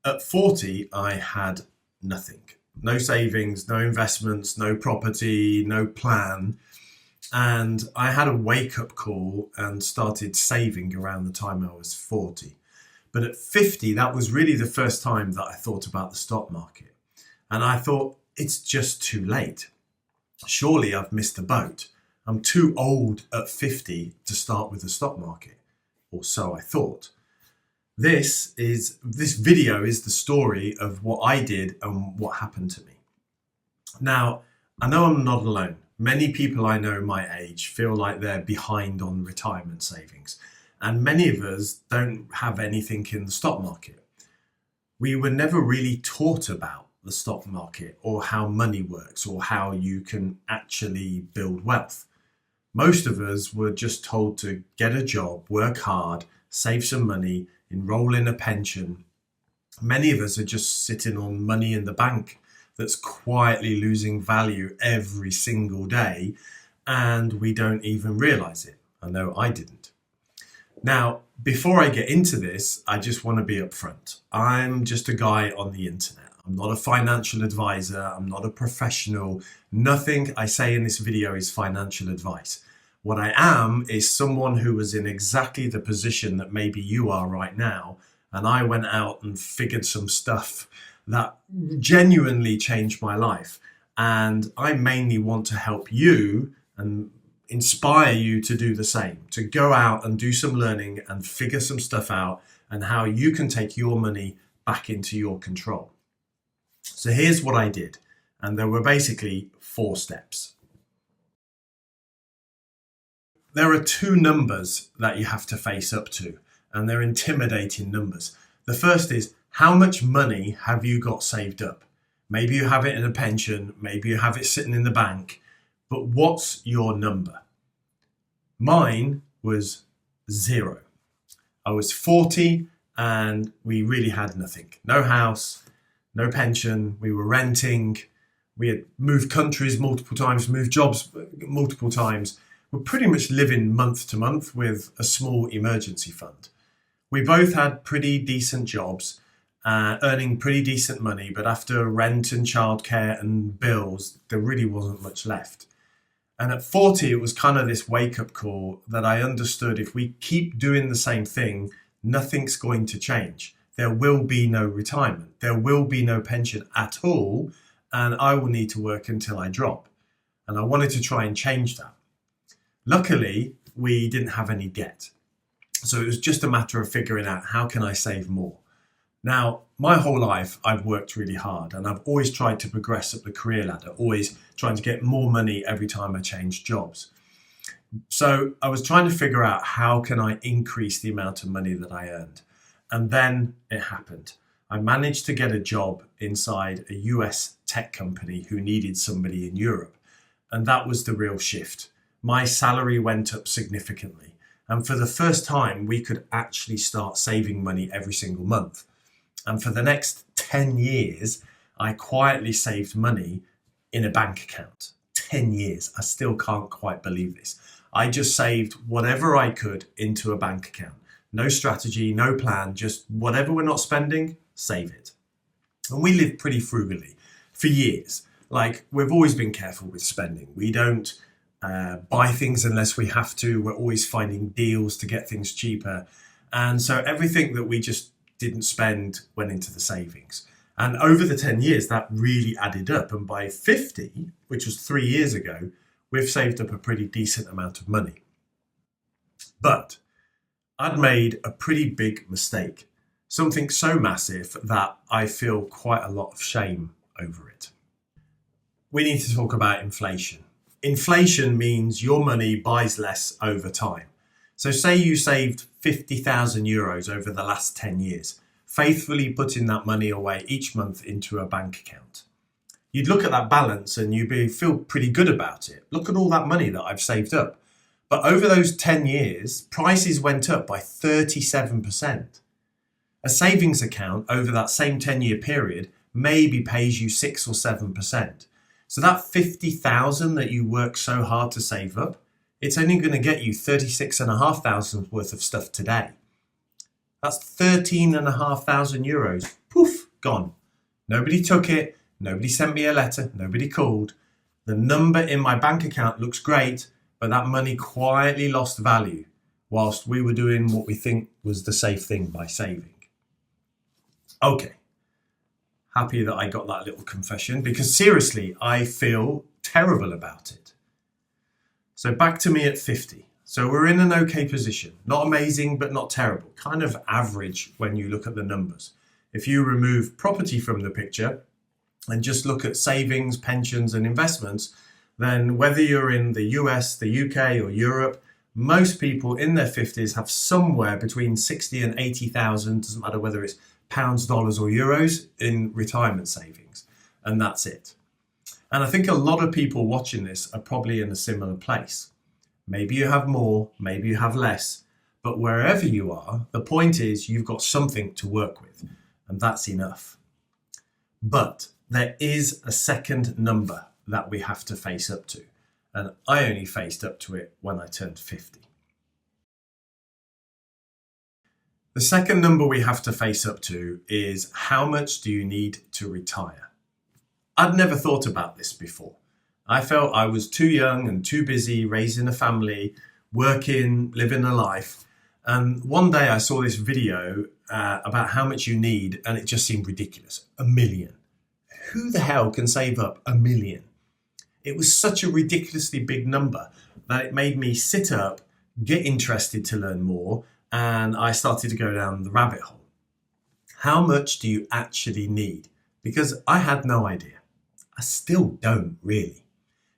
At 40, I had nothing. No savings, no investments, no property, no plan. And I had a wake up call and started saving around the time I was 40. But at 50, that was really the first time that I thought about the stock market. And I thought, it's just too late. Surely I've missed the boat. I'm too old at 50 to start with the stock market, or so I thought. This video is the story of what I did and what happened to me. Now, I know I'm not alone. Many people I know my age feel like they're behind on retirement savings, and many of us don't have anything in the stock market. We were never really taught about the stock market or how money works or how you can actually build wealth. Most of us were just told to get a job, work hard, save some money, enroll in a pension. Many of us are just sitting on money in the bank that's quietly losing value every single day, and we don't even realize it. I know I didn't. Now, before I get into this, I just want to be upfront. I'm just a guy on the internet. I'm not a financial advisor. I'm not a professional. Nothing I say in this video is financial advice. What I am is someone who was in exactly the position that maybe you are right now, and I went out and figured some stuff that genuinely changed my life. And I mainly want to help you and inspire you to do the same, to go out and do some learning and figure some stuff out and how you can take your money back into your control. So here's what I did. And there were basically 4 steps. There are 2 numbers that you have to face up to, and they're intimidating numbers. The first is, how much money have you got saved up? Maybe you have it in a pension, maybe you have it sitting in the bank, but what's your number? Mine was 0. I was 40 and we really had nothing. No house, no pension, we were renting, we had moved countries multiple times, moved jobs multiple times. We're pretty much living month to month with a small emergency fund. We both had pretty decent jobs, earning pretty decent money, but after rent and childcare and bills, there really wasn't much left. And at 40, it was kind of this wake-up call that I understood if we keep doing the same thing, nothing's going to change. There will be no retirement. There will be no pension at all, and I will need to work until I drop. And I wanted to try and change that. Luckily, we didn't have any debt. So it was just a matter of figuring out, how can I save more? Now, my whole life, I've worked really hard and I've always tried to progress up the career ladder, always trying to get more money every time I changed jobs. So I was trying to figure out, how can I increase the amount of money that I earned? And then it happened. I managed to get a job inside a US tech company who needed somebody in Europe. And that was the real shift. My salary went up significantly. And for the first time, we could actually start saving money every single month. And for the next 10 years, I quietly saved money in a bank account. 10 years. I still can't quite believe this. I just saved whatever I could into a bank account. No strategy, no plan, just whatever we're not spending, save it. And we lived pretty frugally for years. Like, we've always been careful with spending. We don't buy things unless we have to. We're always finding deals to get things cheaper. And so everything that we just didn't spend went into the savings. And over the 10 years, that really added up. And by 50, which was 3 years ago, we've saved up a pretty decent amount of money. But I'd made a pretty big mistake, something so massive that I feel quite a lot of shame over it. We need to talk about inflation. Inflation means your money buys less over time. So say you saved 50,000 euros over the last 10 years, faithfully putting that money away each month into a bank account. You'd look at that balance and you'd feel pretty good about it. Look at all that money that I've saved up. But over those 10 years, prices went up by 37%. A savings account over that same 10-year period maybe pays you 6 or 7%. So that 50,000 that you work so hard to save up, it's only going to get you 36,500 worth of stuff today. That's 13,500 euros. Poof, gone. Nobody took it. Nobody sent me a letter. Nobody called. The number in my bank account looks great, but that money quietly lost value whilst we were doing what we think was the safe thing by saving. Okay. Happy that I got that little confession, because seriously, I feel terrible about it. So back to me at 50. So we're in an okay position. Not amazing, but not terrible. Kind of average when you look at the numbers. If you remove property from the picture and just look at savings, pensions and investments, then whether you're in the US, the UK or Europe, most people in their 50s have somewhere between 60 and 80,000, doesn't matter whether it's pounds, dollars or euros, in retirement savings. And that's it. And I think a lot of people watching this are probably in a similar place. Maybe you have more, maybe you have less, but wherever you are, the point is you've got something to work with, and that's enough. But there is a second number that we have to face up to, and I only faced up to it when I turned 50. The second number we have to face up to is how much do you need to retire? I'd never thought about this before. I felt I was too young and too busy raising a family, working, living a life. And one day I saw this video about how much you need, and it just seemed ridiculous. $1 million. Who the hell can save up $1 million? It was such a ridiculously big number that it made me sit up, get interested to learn more, and I started to go down the rabbit hole. How much do you actually need? Because I had no idea. I still don't really.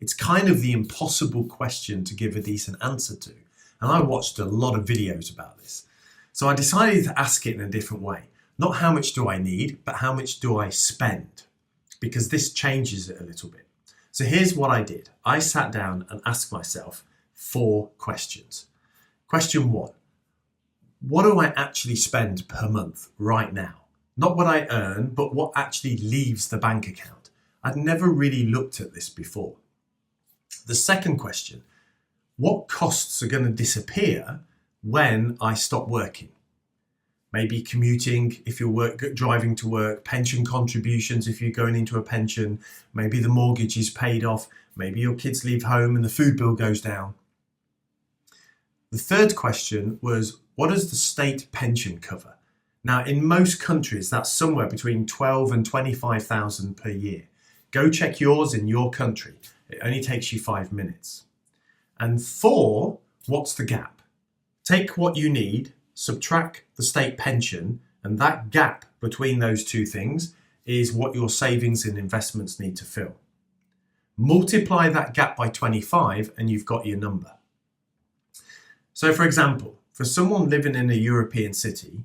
It's kind of the impossible question to give a decent answer to. And I watched a lot of videos about this. So I decided to ask it in a different way. Not how much do I need, but how much do I spend? Because this changes it a little bit. So here's what I did. I sat down and asked myself 4 questions. Question 1. What do I actually spend per month right now? Not what I earn, but what actually leaves the bank account. I'd never really looked at this before. The second question, what costs are going to disappear when I stop working? Maybe commuting if you're driving to work, pension contributions if you're going into a pension, maybe the mortgage is paid off, maybe your kids leave home and the food bill goes down. The third question was, what does the state pension cover? Now, in most countries, that's somewhere between 12 and 25,000 per year. Go check yours in your country. It only takes you 5 minutes. And 4, what's the gap? Take what you need, subtract the state pension, and that gap between those two things is what your savings and investments need to fill. Multiply that gap by 25 and you've got your number. So for example, for someone living in a European city,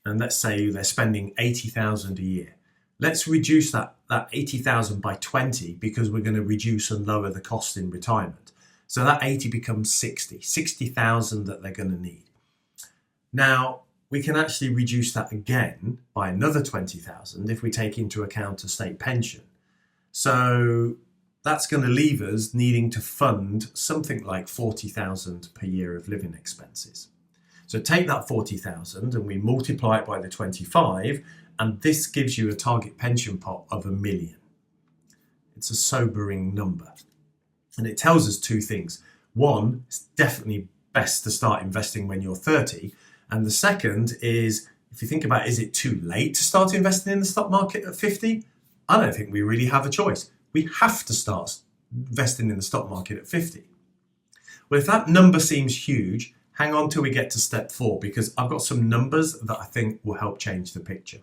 and let's say they're spending 80,000 a year, let's reduce that 80,000 by 20 because we're going to reduce and lower the cost in retirement. So that 80 becomes 60,000 that they're going to need. Now, we can actually reduce that again by another 20,000 if we take into account a state pension. So that's going to leave us needing to fund something like 40,000 per year of living expenses. So take that 40,000 and we multiply it by the 25, and this gives you a target pension pot of $1 million. It's a sobering number. And it tells us 2 things. One, it's definitely best to start investing when you're 30. And the second is, if you think about, is it too late to start investing in the stock market at 50? I don't think we really have a choice. We have to start investing in the stock market at 50. Well, if that number seems huge, hang on till we get to step 4, because I've got some numbers that I think will help change the picture.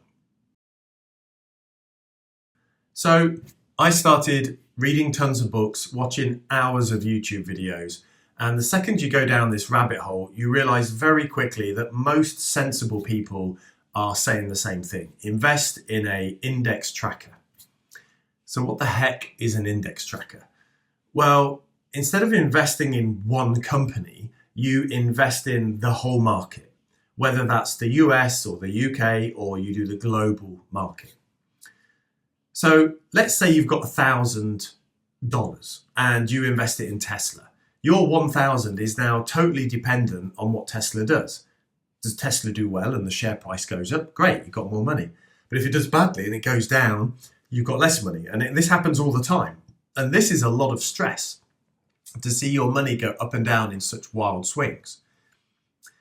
So I started reading tons of books, watching hours of YouTube videos. And the second you go down this rabbit hole, you realize very quickly that most sensible people are saying the same thing. Invest in an index tracker. So what the heck is an index tracker? Well, instead of investing in one company, you invest in the whole market, whether that's the US or the UK, or you do the global market. So let's say you've got $1,000 and you invest it in Tesla. Your 1,000 is now totally dependent on what Tesla does. Does Tesla do well and the share price goes up? Great, you've got more money. But if it does badly and it goes down, you've got less money. And this happens all the time. And this is a lot of stress to see your money go up and down in such wild swings.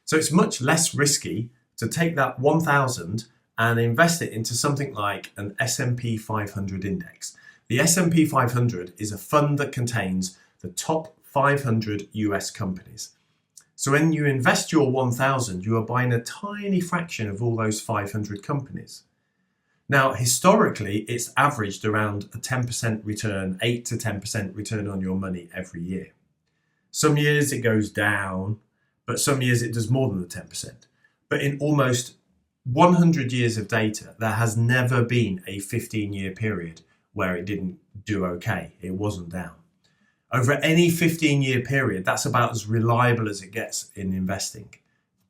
So it's much less risky to take that 1,000 and invest it into something like an S&P 500 index. The S&P 500 is a fund that contains the top 500 US companies. So when you invest your 1,000, you are buying a tiny fraction of all those 500 companies. Now, historically, it's averaged around a 10% return, 8 to 10% return on your money every year. Some years it goes down, but some years it does more than the 10%. But in almost 100 years of data, there has never been a 15-year period where it didn't do okay. It wasn't down. Over any 15-year period, that's about as reliable as it gets in investing.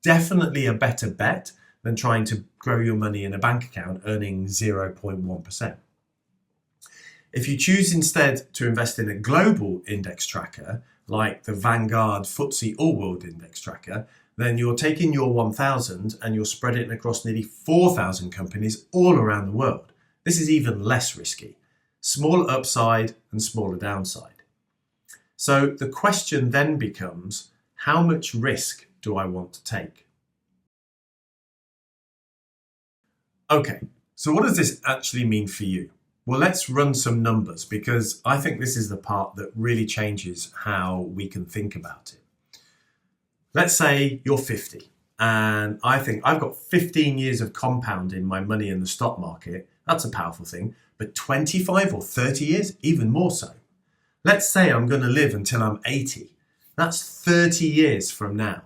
Definitely a better bet than trying to grow your money in a bank account earning 0.1%. If you choose instead to invest in a global index tracker, like the Vanguard FTSE All-World Index Tracker, then you're taking your 1,000 and you're spreading it across nearly 4,000 companies all around the world. This is even less risky. Smaller upside and smaller downside. So the question then becomes, how much risk do I want to take? Okay, so what does this actually mean for you? Well, let's run some numbers because I think this is the part that really changes how we can think about it. Let's say you're 50 and I think I've got 15 years of compounding my money in the stock market. That's a powerful thing, but 25 or 30 years, even more so. Let's say I'm going to live until I'm 80. That's 30 years from now.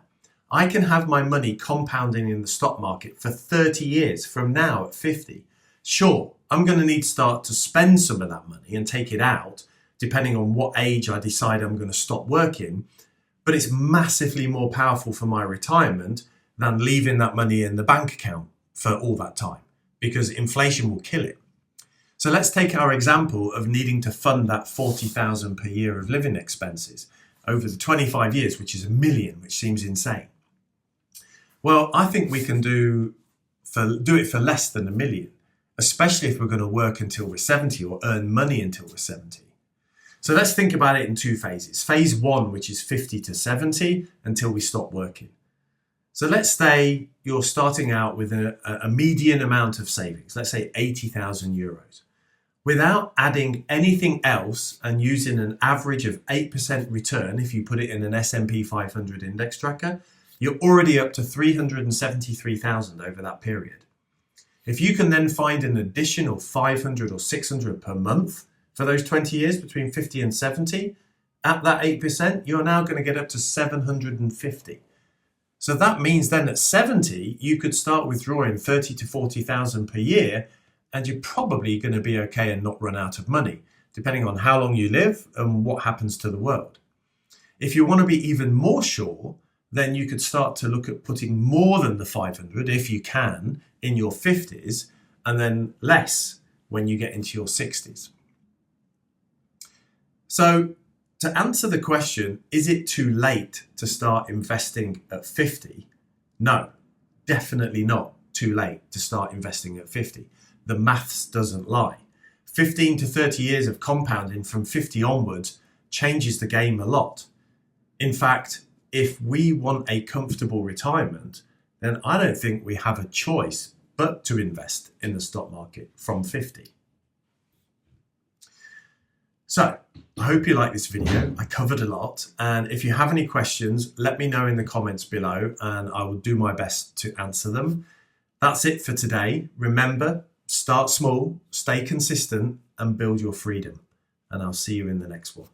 I can have my money compounding in the stock market for 30 years from now at 50. Sure, I'm going to need to start to spend some of that money and take it out, depending on what age I decide I'm going to stop working. But it's massively more powerful for my retirement than leaving that money in the bank account for all that time, because inflation will kill it. So let's take our example of needing to fund that 40,000 per year of living expenses over the 25 years, which is $1 million, which seems insane. Well, I think we can do it for less than $1 million, especially if we're going to work until we're 70 or earn money until we're 70. So let's think about it in two phases. Phase one, which is 50 to 70 until we stop working. So let's say you're starting out with a median amount of savings, let's say 80,000 euros. Without adding anything else and using an average of 8% return, if you put it in an S&P 500 index tracker, you're already up to 373,000 over that period. If you can then find an additional 500 or 600 per month for those 20 years between 50 and 70, at that 8%, you're now going to get up to 750. So that means then at 70, you could start withdrawing 30 to 40,000 per year, and you're probably going to be okay and not run out of money, depending on how long you live and what happens to the world. If you want to be even more sure, then you could start to look at putting more than the 500, if you can, in your 50s, and then less when you get into your 60s. So to answer the question, is it too late to start investing at 50? No, definitely not too late to start investing at 50. The maths doesn't lie. 15 to 30 years of compounding from 50 onwards changes the game a lot. In fact, if we want a comfortable retirement, then I don't think we have a choice but to invest in the stock market from 50. So, I hope you like this video. I covered a lot, and if you have any questions, let me know in the comments below and I will do my best to answer them. That's it for today. Remember, start small, stay consistent, and build your freedom. And I'll see you in the next one.